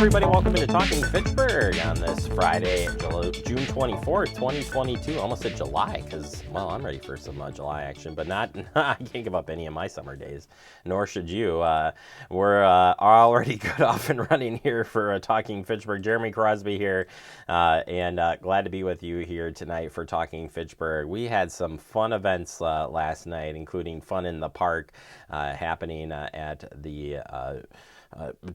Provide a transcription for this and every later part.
everybody, welcome into Talking Fitchburg on this Friday, June 24th, 2022. Almost said July because, well, I'm ready for some July action, but not, I can't give up any of my summer days, nor should you. We're already good off and running here for Talking Fitchburg. Jeremy Crosby here, and glad to be with you here tonight for Talking Fitchburg. We had some fun events last night, including Fun in the Park happening at the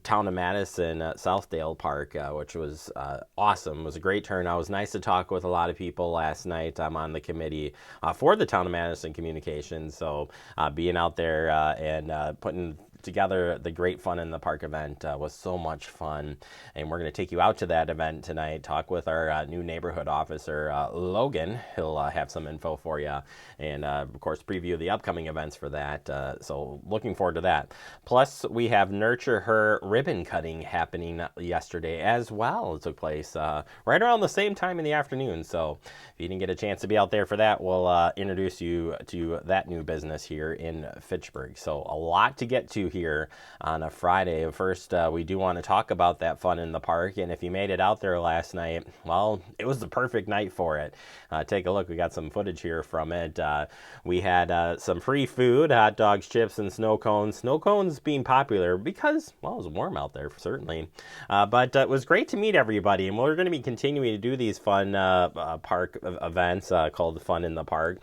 town of Madison, Southdale Park, which was awesome. It was a great turnout. It was nice to talk with a lot of people last night. I'm on the committee for the town of Madison Communications, so being out there and putting together the Great Fun in the Park event was so much fun, and we're going to take you out to that event tonight, talk with our new neighborhood officer, Logan. He'll have some info for you, and of course preview the upcoming events for that, so looking forward to that. Plus we have Nurture Her ribbon cutting happening yesterday as well. It took place right around the same time in the afternoon, so if you didn't get a chance to be out there for that, we'll introduce you to that new business here in Fitchburg. So a lot to get to here on a Friday. First, we do want to talk about that Fun in the Park, and if you made it out there last night, well, it was the perfect night for it. Take a look. We got some footage here from it. We had some free food, hot dogs, chips, and snow cones. Snow cones being popular because, well, it was warm out there, certainly. But it was great to meet everybody, and we're going to be continuing to do these fun park events called Fun in the Park.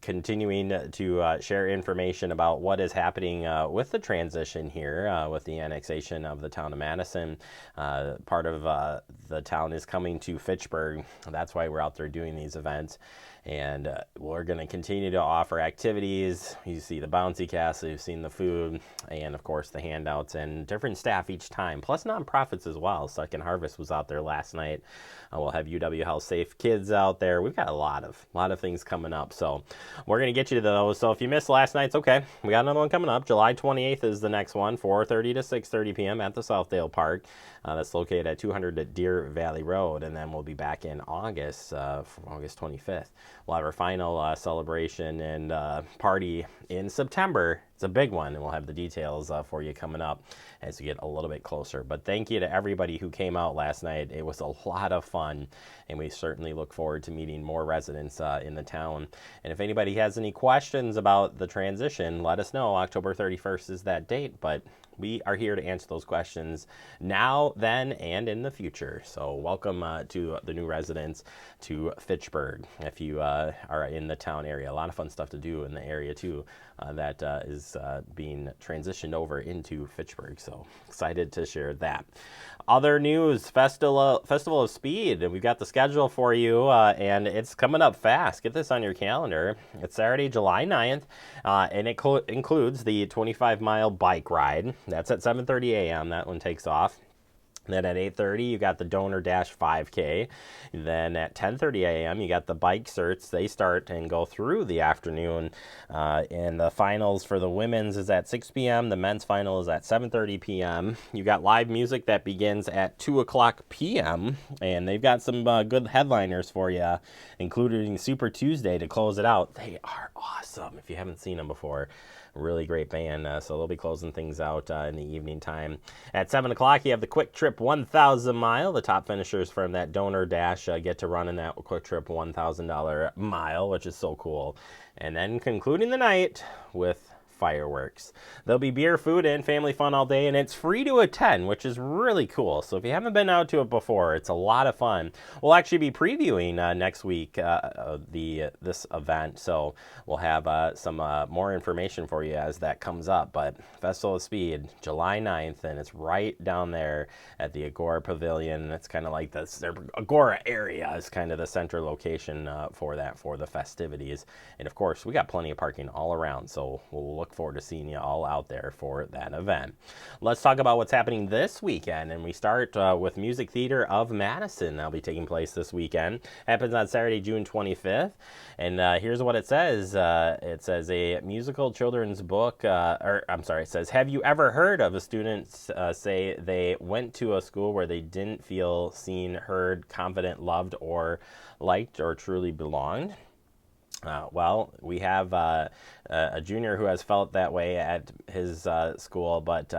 Continuing to share information about what is happening with the transition here, with the annexation of the town of Madison. Part of the town is coming to Fitchburg. That's why we're out there doing these events. And we're going to continue to offer activities. You see the bouncy castle, you've seen the food, and of course the handouts and different staff each time, plus nonprofits as well. Second Harvest was out there last night. We'll have UW Health Safe Kids out there. We've got a lot of things coming up, so we're going to get you to those. So if you missed last night's, okay, we got another one coming up. July 28th is the next one, 4:30 to 6:30 p.m. at the Southdale Park. That's located at 200 at Deer Valley Road, and then we'll be back in August, August 25th. We'll have our final celebration and party in September. It's a big one, and we'll have the details for you coming up as we get a little bit closer. But thank you to everybody who came out last night. It was a lot of fun, and we certainly look forward to meeting more residents in the town. And if anybody has any questions about the transition, let us know. October 31st is that date, but we are here to answer those questions now, then, and in the future. So welcome to the new residents to Fitchburg. If you are in the town area, a lot of fun stuff to do in the area too that is being transitioned over into Fitchburg. So excited to share that. Other news, Festival of Speed. We've got the schedule for you, and it's coming up fast. Get this on your calendar. It's Saturday, July 9th, and it includes the 25-mile bike ride. That's at 7:30 a.m. That one takes off. Then at 8:30, you got the Donor Dash 5K. Then at 10:30 a.m., you got the bike certs. They start and go through the afternoon. And the finals for the women's is at 6 p.m. The men's final is at 7:30 p.m. You got live music that begins at 2 o'clock p.m. And they've got some good headliners for you, including Super Tuesday to close it out. They are awesome if you haven't seen them before. Really great band, so they'll be closing things out in the evening time. At 7 o'clock, you have the Quick Trip 1,000 mile. The top finishers from that Donor Dash get to run in that Quick Trip $1,000 mile, which is so cool. And then concluding the night with fireworks. There'll be beer, food, and family fun all day, and it's free to attend, which is really cool. So if you haven't been out to it before, it's a lot of fun. We'll actually be previewing next week this event, so we'll have some more information for you as that comes up. But Festival of Speed, July 9th, and it's right down there at the Agora Pavilion. It's kind of like their Agora area is kind of the center location for the festivities. And of course, we got plenty of parking all around, so we'll look forward to seeing you all out there for that event. Let's talk about what's happening this weekend, and we start with Music Theater of Madison. That'll be taking place this weekend. Happens on Saturday, June 25th, and here's what it says. It says a musical children's book, it says, have you ever heard of a student say they went to a school where they didn't feel seen, heard, confident, loved, or liked, or truly belonged? Well, we have a junior who has felt that way at his school, but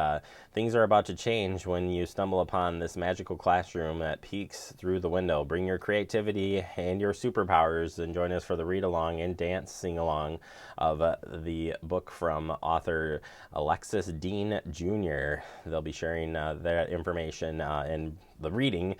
things are about to change when you stumble upon this magical classroom that peeks through the window. Bring your creativity and your superpowers and join us for the read-along and dance sing-along of the book from author Alexis Dean Jr. They'll be sharing that information and the reading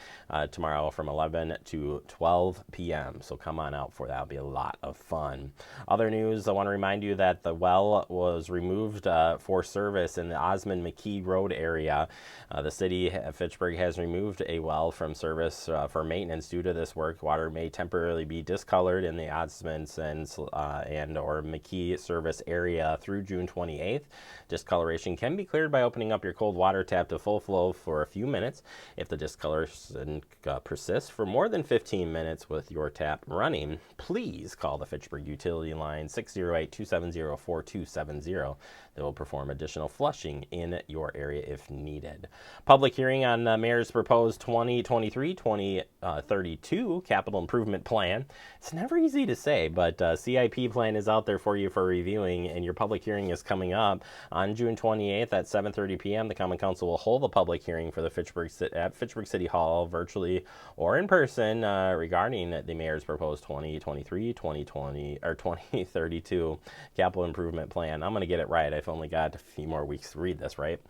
tomorrow from 11 to 12 p.m. So come on out for that. It'll be a lot of fun. Other news, I want to remind you that the well was removed for service in the Osmond McKee Road area. The city of Fitchburg has removed a well from service for maintenance. Due to this work, water may temporarily be discolored in the Osmond and or McKee service area through June 28th. Discoloration can be cleared by opening up your cold water tap to full flow for a few minutes. If the discoloration persists for more than 15 minutes with your tap running, please call the Fitchburg Utility Line 608-270-4270. They will perform additional flushing in your area if needed. Public hearing on the mayor's proposed 2023-2032 capital improvement plan. It's never easy to say, but CIP plan is out there for you for reviewing, and your public hearing is coming up on June 28th at 7:30 p.m. The Common Council will hold a public hearing for the Fitchburg City Hall, virtually or in person, regarding the mayor's proposed 2032 capital improvement plan. I'm going to get it right. I've only got a few more weeks to read this, right?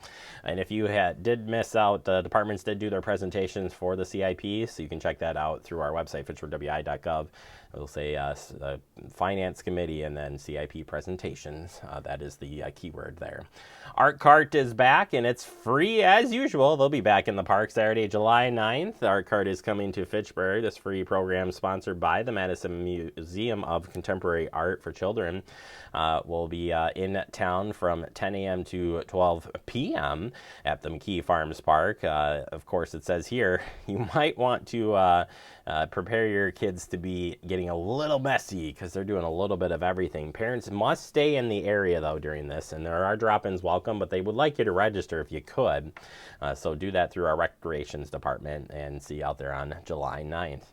And if you did miss out, the departments did do their presentations for the CIP, so you can check that out through our website, fitchburgwi.gov. It'll say Finance Committee and then CIP presentations. That is the keyword there. Art Cart is back, and it's free as usual. They'll be back in the park Saturday, July 9th. Art Cart is coming to Fitchburg. This free program, sponsored by the Madison Museum of Contemporary Art for Children, will be in town from 10 a.m. to 12 p.m. at the McKee Farms Park. Of course, it says here, you might want to prepare your kids to be getting a little messy because they're doing a little bit of everything. Parents must stay in the area, though, during this, and there are drop-ins welcome, but they would like you to register if you could. So do that through our recreations department and see you out there on July 9th.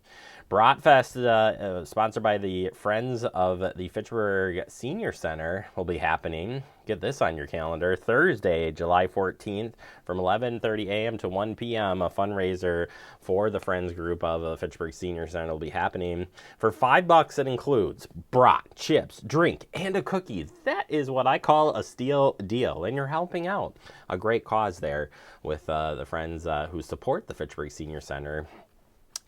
Bratfest, sponsored by the Friends of the Fitchburg Senior Center, will be happening. Get this on your calendar. Thursday, July 14th, from 11:30 a.m. to 1 p.m., a fundraiser for the Friends group of the Fitchburg Senior Center will be happening. For $5, it includes brat, chips, drink, and a cookie. That is what I call a steal deal, and you're helping out a great cause there with the friends who support the Fitchburg Senior Center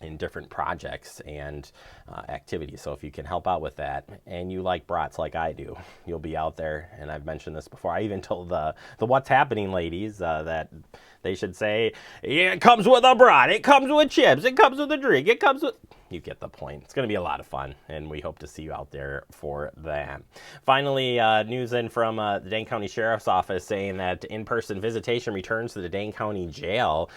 in different projects and activities. So if you can help out with that, and you like brats like I do, you'll be out there. And I've mentioned this before. I even told the What's Happening ladies that they should say, yeah, it comes with a brat, it comes with chips, it comes with a drink, it comes with... You get the point. It's going to be a lot of fun, and we hope to see you out there for that. Finally, news in from the Dane County Sheriff's Office saying that in-person visitation returns to the Dane County Jail.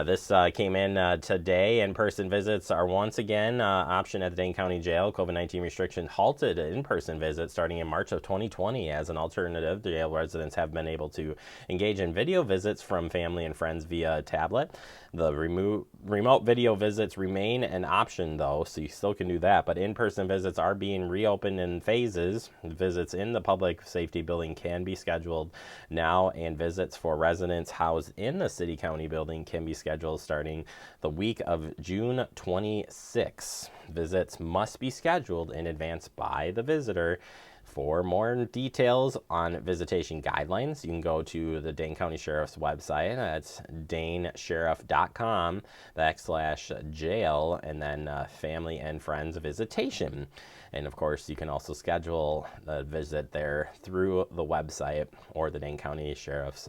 This came in today. In-person visits are once again option at the Dane County Jail. COVID-19 restrictions halted in-person visits starting in March of 2020. As an alternative, the jail residents have been able to engage in video visits from family and friends via tablet. The remote video visits remain an option, though, so you still can do that. But in-person visits are being reopened in phases. Visits in the public safety building can be scheduled now, and visits for residents housed in the city-county building can be scheduled starting the week of June 26. Visits must be scheduled in advance by the visitor. For more details on visitation guidelines, you can go to the Dane County Sheriff's website. That's danesheriff.com/jail, and then family and friends visitation. And of course, you can also schedule a visit there through the website or the Dane County Sheriff's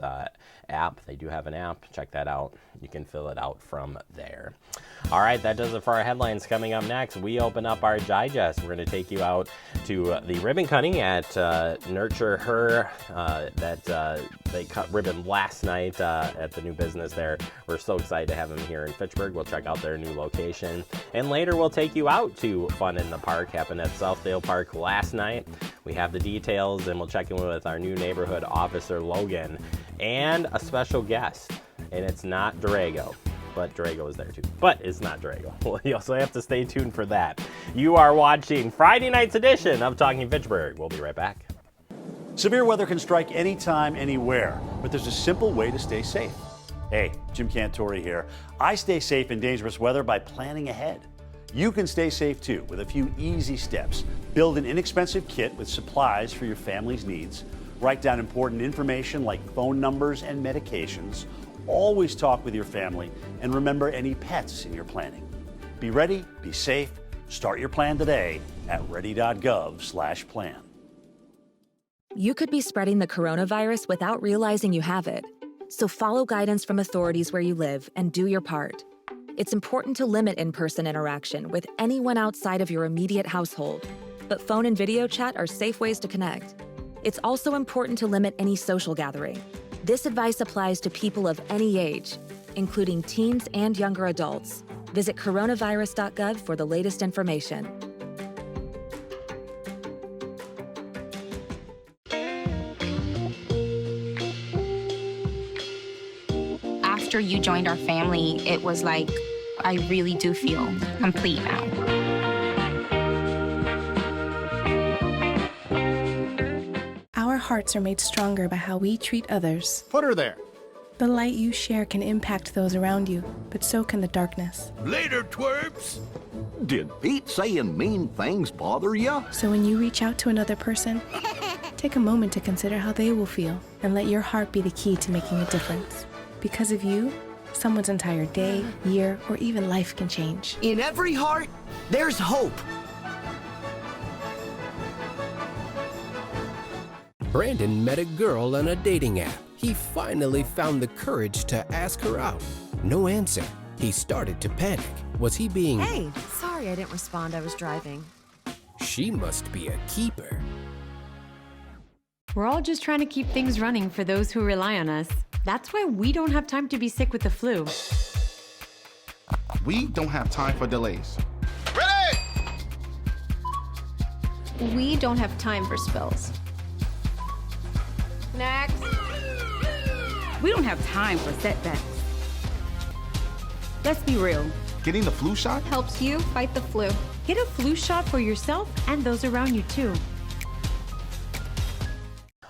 app. They do have an app. Check that out. You can fill it out from there. All right, that does it for our headlines. Coming up next, we open up our digest. We're going to take you out to the ribbon cutting at Nurture Her. They cut ribbon last night at the new business there. We're so excited to have them here in Fitchburg. We'll check out their new location. And later, we'll take you out to Fun in the Park. Happened at Southdale Park last night. We have the details, and we'll check in with our new neighborhood officer, Logan, and a special guest. And it's not Durago, but Durago is there too. But it's not Durago. Well, you also have to stay tuned for that. You are watching Friday night's edition of Talking Fitchburg. We'll be right back. Severe weather can strike anytime, anywhere, but there's a simple way to stay safe. Hey, Jim Cantori here. I stay safe in dangerous weather by planning ahead. You can stay safe too with a few easy steps. Build an inexpensive kit with supplies for your family's needs. Write down important information like phone numbers and medications. Always talk with your family and remember any pets in your planning. Be ready, be safe. Start your plan today at ready.gov/plan. You could be spreading the coronavirus without realizing you have it. So follow guidance from authorities where you live and do your part. It's important to limit in-person interaction with anyone outside of your immediate household, but phone and video chat are safe ways to connect. It's also important to limit any social gathering. This advice applies to people of any age, including teens and younger adults. Visit coronavirus.gov for the latest information. After you joined our family, it was like, I really do feel complete now. Our hearts are made stronger by how we treat others. Put her there. The light you share can impact those around you, but so can the darkness. Later, twerps. Did Pete saying mean things bother you? So when you reach out to another person, take a moment to consider how they will feel and let your heart be the key to making a difference. Because of you, someone's entire day, year, or even life can change. In every heart, there's hope. Brandon met a girl on a dating app. He finally found the courage to ask her out. No answer. He started to panic. Was he being... Hey, sorry I didn't respond. I was driving. She must be a keeper. We're all just trying to keep things running for those who rely on us. That's why we don't have time to be sick with the flu. We don't have time for delays. We don't have time for spills. Next. We don't have time for setbacks. Let's be real. Getting the flu shot helps you fight the flu. Get a flu shot for yourself and those around you too.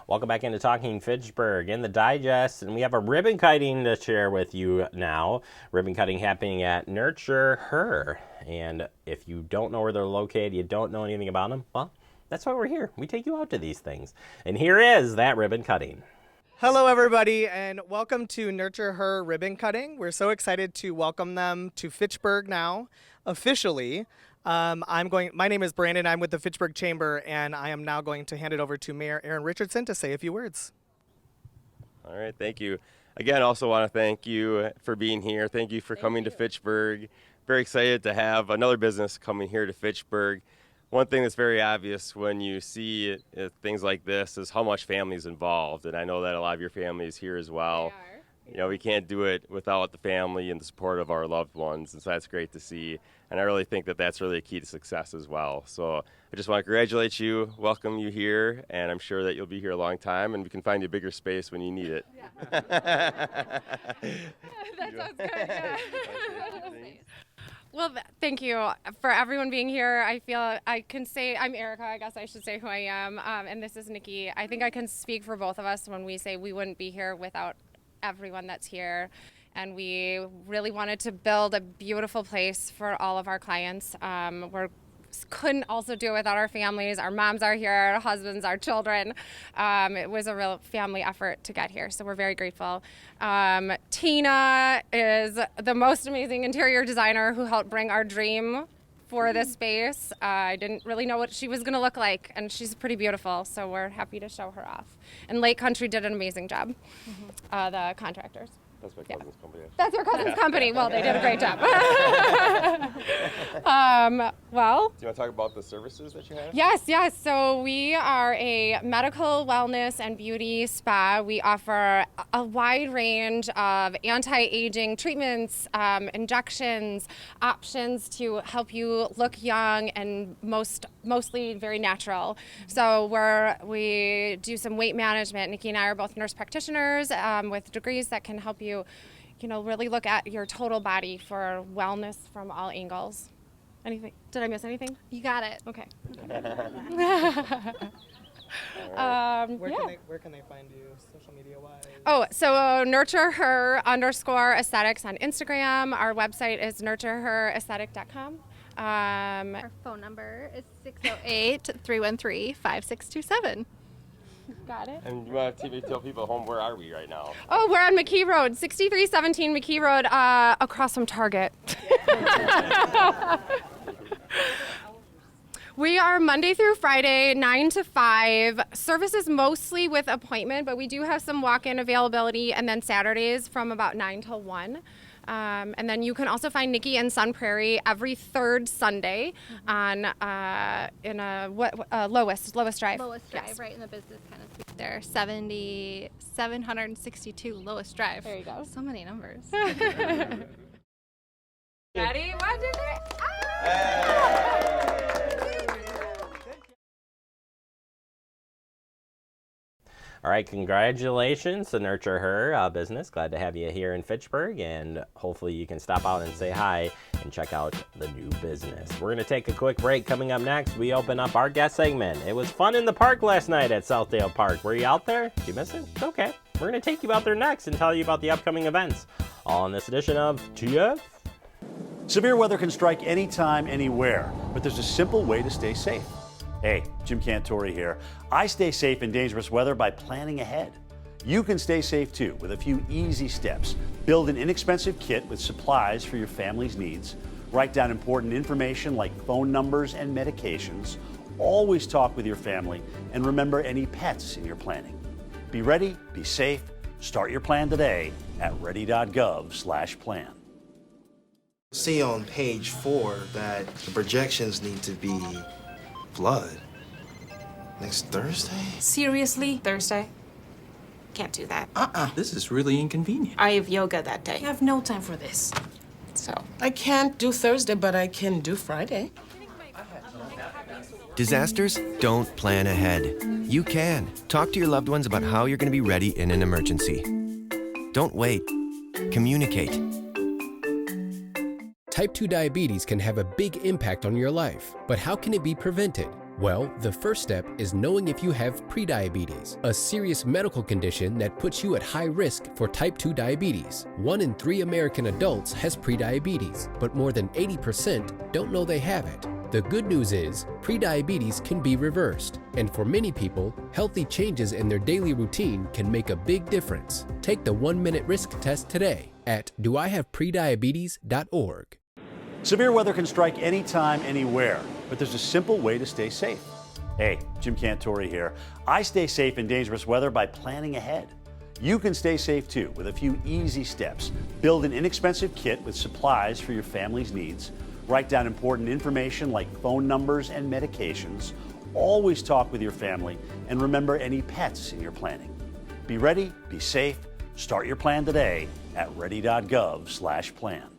Welcome back into Talking Fitchburg in the digest, and we have a ribbon cutting to share with you now. Ribbon cutting happening at Nurture Her, and if you don't know where they're located, you don't know anything about them, well, that's why we're here. We take you out to these things, and here is that ribbon cutting. Hello, everybody, and welcome to Nurture Her Ribbon Cutting. We're so excited to welcome them to Fitchburg now, officially. My name is Brandon. I'm with the Fitchburg Chamber, and I am now going to hand it over to Mayor Aaron Richardson to say a few words. All right, thank you. Again, also want to thank you for being here. Thank you for coming to Fitchburg. Very excited to have another business coming here to Fitchburg. One thing that's very obvious when you see things like this is how much family is involved, and I know that a lot of your family is here as well. You know, we can't do it without the family and the support of our loved ones, and so that's great to see. And I really think that that's really a key to success as well. So I just want to congratulate you, welcome you here, and I'm sure that you'll be here a long time, and we can find you a bigger space when you need it. Yeah. That sounds good. Yeah. Well, thank you for everyone being here. I feel I can say I'm Erica. I guess I should say who I am, and this is Nikki. I think I can speak for both of us when we say we wouldn't be here without everyone that's here, and we really wanted to build a beautiful place for all of our clients. We couldn't also do it without our families. Our moms are here, our husbands, our children. It was a real family effort to get here, so we're very grateful. Tina is the most amazing interior designer who helped bring our dream for this space. I didn't really know what she was going to look like, and she's pretty beautiful, so we're happy to show her off. And Lake Country did an amazing job, the contractors. That's my cousin's company. That's your cousin's company. Well, they did a great job. Well, do you want to talk about the services that you have? Yes. So we are a medical wellness and beauty spa. We offer a wide range of anti-aging treatments, injections, options to help you look young and mostly very natural. So we do some weight management. Nikki and I are both nurse practitioners with degrees that can help you really look at your total body for wellness from all angles. Anything? Did I miss anything? You got it. Okay. Where can they find you social media wise? Oh, so nurtureher_aesthetics on Instagram. Our website is nurtureHerAesthetic.com. Our phone number is 608-313-5627. Got it. And you want to tell people at home, where are we right now? Oh, we're on McKee Road, 6317 McKee Road, across from Target. We are Monday through Friday, 9 to 5. Services mostly with appointment, but we do have some walk-in availability, and then Saturdays from about 9 till 1. And then you can also find Nikki in Sun Prairie every third Sunday on Lowest Drive. Lowest Drive, right in the business kind of street there. 762 Lowest Drive. There you go. So many numbers. Ready? 1, 2, 3. All right, congratulations to Nurture Her business. Glad to have you here in Fitchburg, and hopefully you can stop out and say hi and check out the new business. We're going to take a quick break. Coming up next, we open up our guest segment. It was fun in the park last night at Southdale Park. Were you out there? Did you miss it? It's okay. We're going to take you out there next and tell you about the upcoming events. All in this edition of TF. Severe weather can strike anytime, anywhere, but there's a simple way to stay safe. Hey, Jim Cantori here. I stay safe in dangerous weather by planning ahead. You can stay safe too with a few easy steps. Build an inexpensive kit with supplies for your family's needs. Write down important information like phone numbers and medications. Always talk with your family, and remember any pets in your planning. Be ready, be safe. Start your plan today at ready.gov/plan. See on page 4 that the projections need to be flood next Thursday? Seriously? Thursday? Can't do that. This is really inconvenient. I have yoga that day. I have no time for this. So. I can't do Thursday, but I can do Friday. Disasters don't plan ahead. You can. Talk to your loved ones about how you're going to be ready in an emergency. Don't wait. Communicate. Type 2 diabetes can have a big impact on your life, but how can it be prevented? Well, the first step is knowing if you have prediabetes, a serious medical condition that puts you at high risk for type 2 diabetes. 1 in 3 American adults has prediabetes, but more than 80% don't know they have it. The good news is, prediabetes can be reversed, and for many people, healthy changes in their daily routine can make a big difference. Take the 1-minute risk test today at doihaveprediabetes.org. Severe weather can strike anytime, anywhere, but there's a simple way to stay safe. Hey, Jim Cantori here. I stay safe in dangerous weather by planning ahead. You can stay safe too with a few easy steps. Build an inexpensive kit with supplies for your family's needs. Write down important information like phone numbers and medications. Always talk with your family, and remember any pets in your planning. Be ready, be safe. Start your plan today at ready.gov/plan.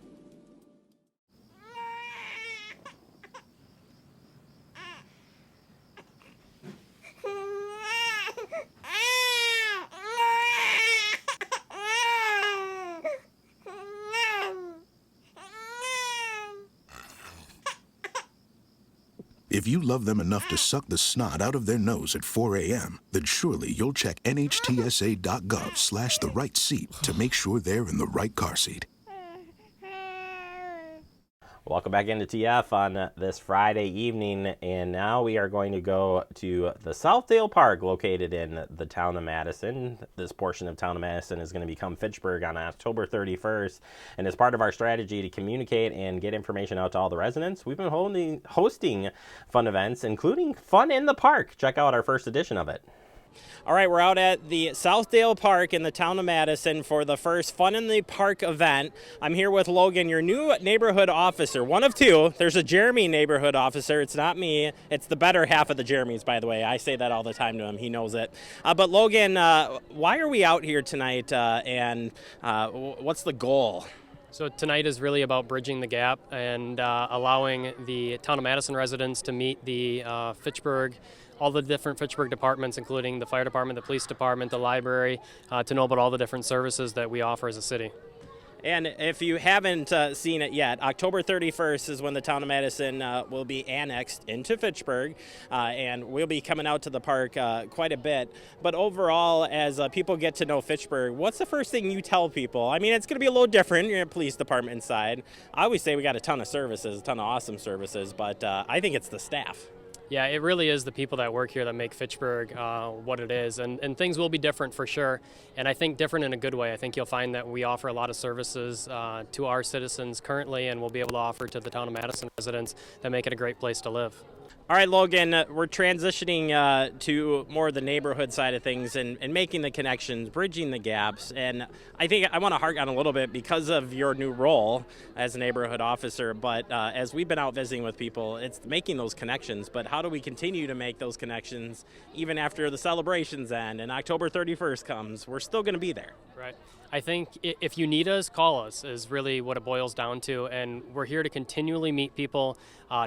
If you love them enough to suck the snot out of their nose at 4 a.m., then surely you'll check nhtsa.gov/the right seat to make sure they're in the right car seat. Welcome back into TF on this Friday evening, and now we are going to go to the Southdale Park located in the town of Madison. This portion of town of Madison is going to become Fitchburg on October 31st, and as part of our strategy to communicate and get information out to all the residents, we've been hosting fun events, including Fun in the Park. Check out our first edition of it. All right, we're out at the Southdale Park in the town of Madison for the first Fun in the Park event. I'm here with Logan, your new neighborhood officer, one of two. There's a Jeremy neighborhood officer. It's not me. It's the better half of the Jeremys, by the way. I say that all the time to him. He knows it. But Logan, why are we out here tonight, and what's the goal? So tonight is really about bridging the gap and allowing the town of Madison residents to meet the Fitchburg, all the different Fitchburg departments, including the fire department, the police department, the library, to know about all the different services that we offer as a city. And if you haven't seen it yet, October 31st is when the town of Madison will be annexed into Fitchburg, and we'll be coming out to the park quite a bit. But overall, as people get to know Fitchburg, what's the first thing you tell people? I mean, it's going to be a little different. You're in a police department inside. I always say we got a ton of services, a ton of awesome services, but I think it's the staff. Yeah, it really is the people that work here that make Fitchburg what it is, and things will be different for sure, and I think different in a good way. I think you'll find that we offer a lot of services to our citizens currently, and we'll be able to offer to the town of Madison residents that make it a great place to live. All right, Logan, we're transitioning to more of the neighborhood side of things and making the connections, bridging the gaps. And I think I want to hark on a little bit because of your new role as a neighborhood officer. But as we've been out visiting with people, it's making those connections. But how do we continue to make those connections even after the celebrations end and October 31st comes? We're still going to be there. Right. I think if you need us, call us is really what it boils down to. And we're here to continually meet people,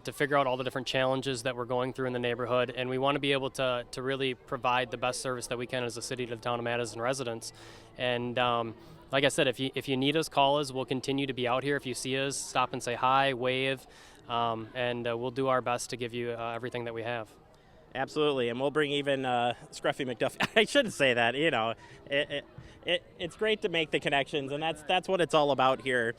to figure out all the different challenges that we're going through in the neighborhood. And we want to be able to really provide the best service that we can as a city to the town of Madison residents. And like I said, if you need us, call us. We'll continue to be out here. If you see us, stop and say hi, wave, and we'll do our best to give you everything that we have. Absolutely, and we'll bring even Scruffy McDuffie. I shouldn't say that, you know. It's great to make the connections, and that's what it's all about here,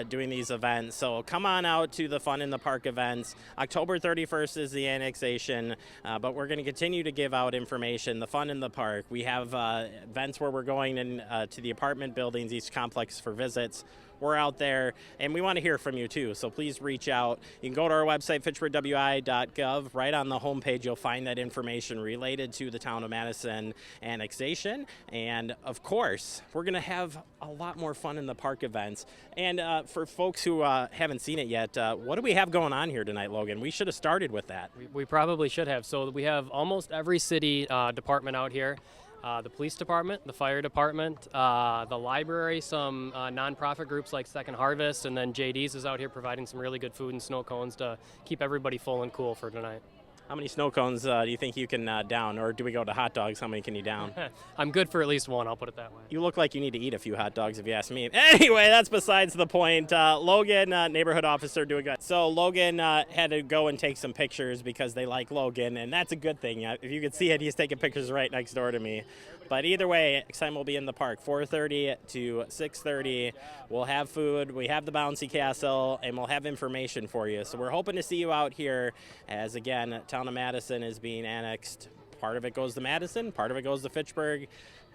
doing these events. So come on out to the Fun in the Park events. October 31st is the annexation, but we're going to continue to give out information. The Fun in the Park. We have events where we're going in to the apartment buildings, each complex for visits. We're out there, and we want to hear from you, too. So please reach out. You can go to our website, fitchburgwi.gov. Right on the homepage, you'll find that information related to the town of Madison annexation. And, of course, we're going to have a lot more Fun in the Park events. And for folks who haven't seen it yet, what do we have going on here tonight, Logan? We should have started with that. We probably should have. So we have almost every city department out here. The police department, the fire department, the library, some nonprofit groups like Second Harvest, and then JD's is out here providing some really good food and snow cones to keep everybody full and cool for tonight. How many snow cones do you think you can down, or do we go to hot dogs? How many can you down? I'm good for at least one, I'll put it that way. You look like you need to eat a few hot dogs if you ask me. Anyway, that's besides the point. Logan, neighborhood officer, doing good. So Logan had to go and take some pictures because they like Logan, and that's a good thing. If you could see it, he's taking pictures right next door to me. But either way, next time we'll be in the park, 4:30 to 6:30. We'll have food, we have the bouncy castle, and we'll have information for you. So we're hoping to see you out here as, again, town of Madison is being annexed. Part of it goes to Madison, part of it goes to Fitchburg.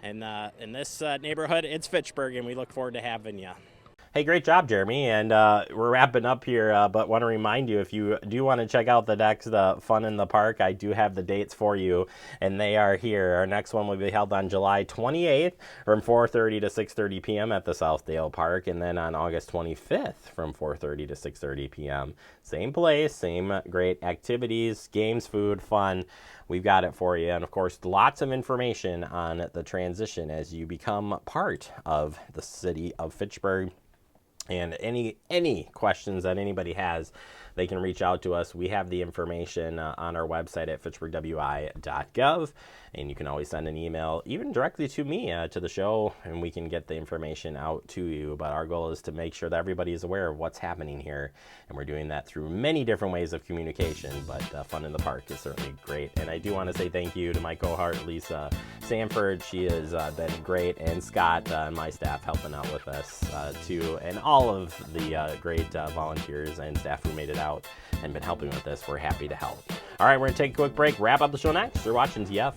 And in this neighborhood, it's Fitchburg, and we look forward to having you. Hey, great job, Jeremy. And we're wrapping up here, but want to remind you, if you do want to check out the next Fun in the Park, I do have the dates for you, and they are here. Our next one will be held on July 28th from 4:30 to 6:30 p.m. at the Southdale Park, and then on August 25th from 4:30 to 6:30 p.m. Same place, same great activities, games, food, fun. We've got it for you. And, of course, lots of information on the transition as you become part of the city of Fitchburg. And any questions that anybody has, they can reach out to us. We have the information on our website at fitchburgwi.gov, and you can always send an email, even directly to me, to the show, and we can get the information out to you. But our goal is to make sure that everybody is aware of what's happening here, and we're doing that through many different ways of communication, but Fun in the Park is certainly great. And I do want to say thank you to my cohort, Lisa Sanford. She has been great, and Scott and my staff helping out with us, too, and all of the great volunteers and staff who made it out and been helping with this. We're happy to help. All right, we're going to take a quick break, wrap up the show next. You're watching TF.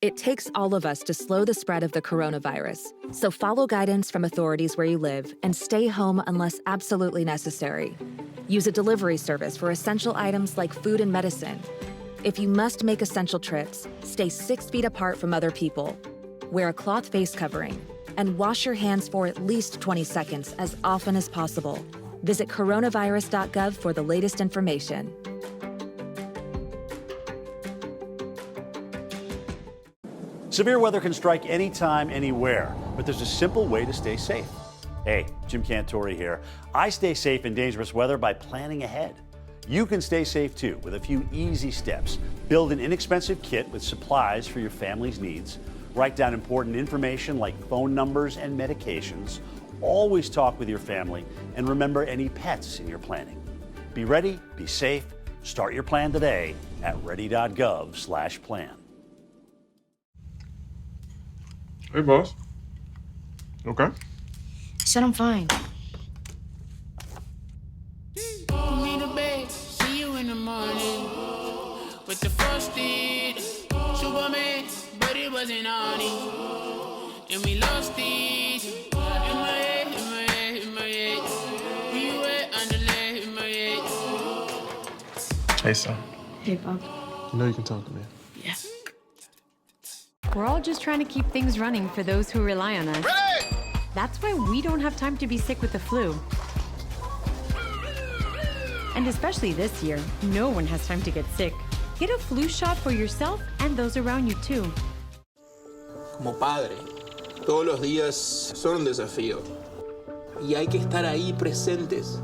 It takes all of us to slow the spread of the coronavirus, so follow guidance from authorities where you live and stay home unless absolutely necessary. Use a delivery service for essential items like food and medicine. If you must make essential trips, stay 6 feet apart from other people. Wear a cloth face covering and wash your hands for at least 20 seconds as often as possible. Visit coronavirus.gov for the latest information. Severe weather can strike anytime, anywhere, but there's a simple way to stay safe. Hey, Jim Cantore here. I stay safe in dangerous weather by planning ahead. You can stay safe too with a few easy steps. Build an inexpensive kit with supplies for your family's needs. Write down important information like phone numbers and medications. Always talk with your family and remember any pets in your planning. Be ready, be safe. Start your plan today at ready.gov/plan. Hey, boss. Okay. Said I'm fine. Me to bed, see you in the morning. With the first date, Superman, but it wasn't on it. And we lost it. In my head, in my head, in my head. We were underlay in my head. Hey, son. Hey, Bob. You know you can talk to me. Yeah. We're all just trying to keep things running for those who rely on us. That's why we don't have time to be sick with the flu. And especially this year, no one has time to get sick. Get a flu shot for yourself and those around you too. Como padre, todos los días son un desafío. Y hay que estar ahí presentes.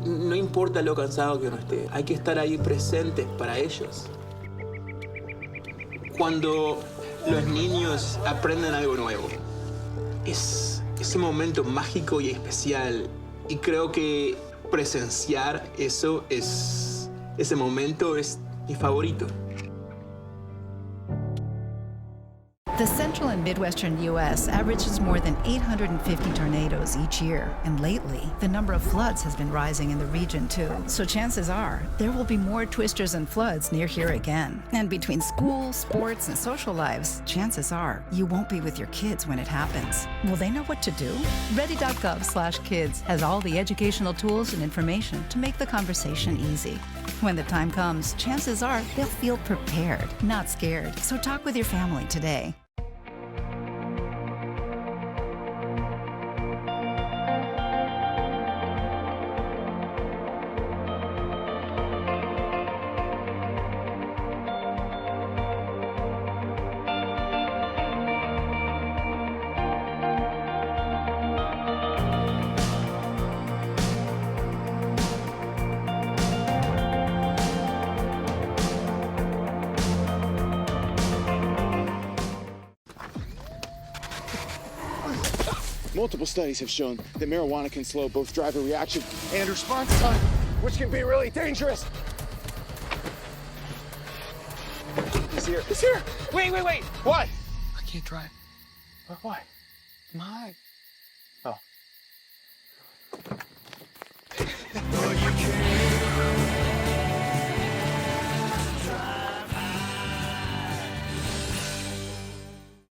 No importa lo cansado que uno esté, hay que estar ahí presentes para ellos. Cuando los niños aprenden algo nuevo, es ese momento mágico y especial. Y creo que presenciar ese momento es mi favorito. The central and midwestern U.S. averages more than 850 tornadoes each year. And lately, the number of floods has been rising in the region, too. So chances are, there will be more twisters and floods near here again. And between school, sports, and social lives, chances are, you won't be with your kids when it happens. Will they know what to do? Ready.gov/kids has all the educational tools and information to make the conversation easy. When the time comes, chances are they'll feel prepared, not scared. So talk with your family today. Multiple studies have shown that marijuana can slow both driver reaction and response time, which can be really dangerous. He's here. He's here. Wait. What? I can't drive. Why? I'm high. Oh.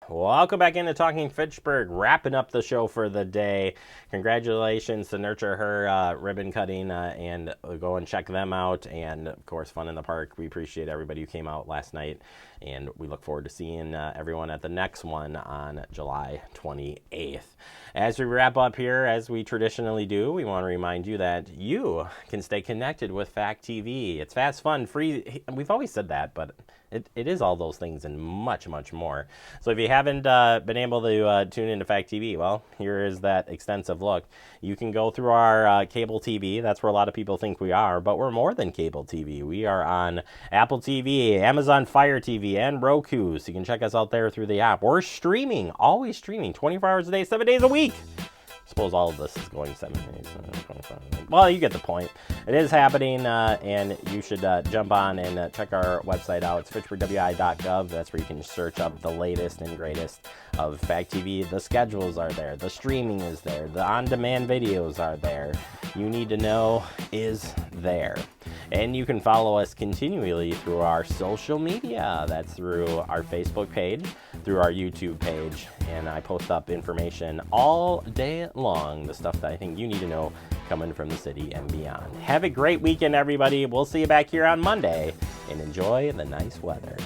Welcome back into Talking Fitchburg, wrapping up the show for the day. Congratulations to Nurture Her ribbon cutting, and go and check them out. And, of course, Fun in the Park. We appreciate everybody who came out last night, and we look forward to seeing everyone at the next one on July 28th. As we wrap up here, as we traditionally do, we want to remind you that you can stay connected with Fact TV. It's fast, fun, free. We've always said that, but it is all those things and much, much more. So if you haven't been able to tune into Fact TV, well, here is that extensive look. You can go through our cable TV. That's where a lot of people think we are, but we're more than cable TV. We are on Apple TV, Amazon Fire TV, and Roku, so you can check us out there through the app. We're streaming, always streaming, 24 hours a day, 7 days a week. Suppose all of this is going 7 days. Well, you get the point. It is happening, and you should jump on and check our website out. It's fitchburgwi.gov. That's where you can search up the latest and greatest of Fact TV. The schedules are there. The streaming is there. The on-demand videos are there. You Need to Know is there. And you can follow us continually through our social media. That's through our Facebook page, through our YouTube page, and I post up information all day long, the stuff that I think you need to know coming from the city and beyond. Have a great weekend, everybody. We'll see you back here on Monday, and enjoy the nice weather.